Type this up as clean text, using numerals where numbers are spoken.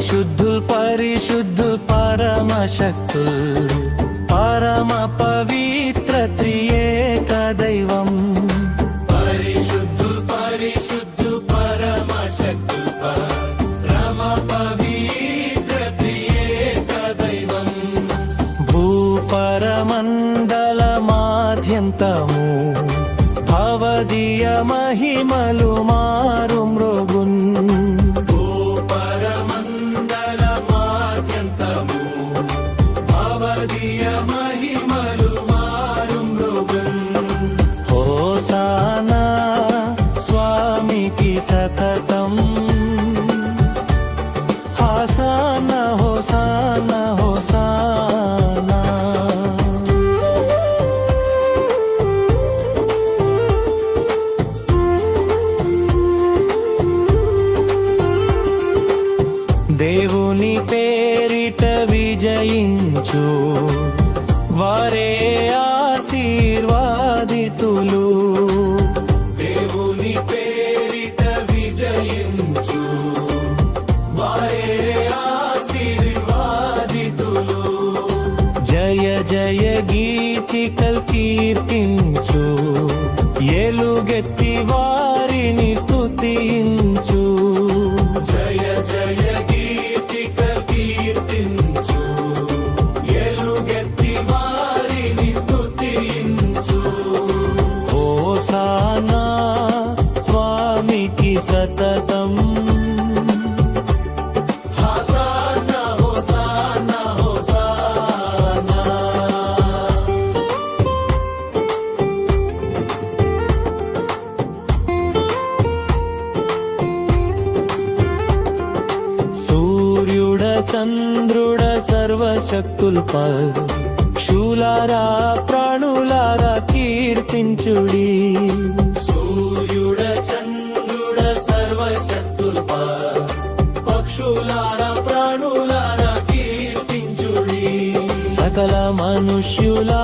పరిశుద్ధుల్ పరిశుద్ధుల్ పరమశక్తుల్ పరమ పవిత్ర త్రియేక దైవం. పరిశుద్ధుల్ పరిశుద్ధుల్ పరమశక్తుల్ పరమ పవిత్ర త్రియేక దైవం. భూపరమండలమాద్యంతము భవదీయ మహిమలు మారు మృగున్. భూపరమండలమాద్యంతము భవదీయ మహిమలు మారు మృగున్. హోసానా స్వామికి సతతం. హోసానా హోసానా హోసానా. దేవుని పేరిట విజయించు వారే ఆశీర్వాదితులు. దేవుని పేరిట విజయించు వారే ఆశీర్వాదితులు. జయ జయ గీతికల్ కీర్తించు ఎలుగెత్తి వారిని స్తుతించు. జయ జయ గీతికల్ కీర్తించు ఎలుగెత్తి వారిని స్తుతించు. హోసానా స్వామికి సతతం. హోసానా హోసానా హోసానా. సూర్యుడ చంద్రుడ సర్వశక్తుల్ పక్షులారా ప్రాణులారా కీర్తించుడి. సూర్యుడ చంద్రుడ సర్వశక్తుల్ పక్షులారా ప్రాణులారా కీర్తించుడి. సకల మనుష్యులా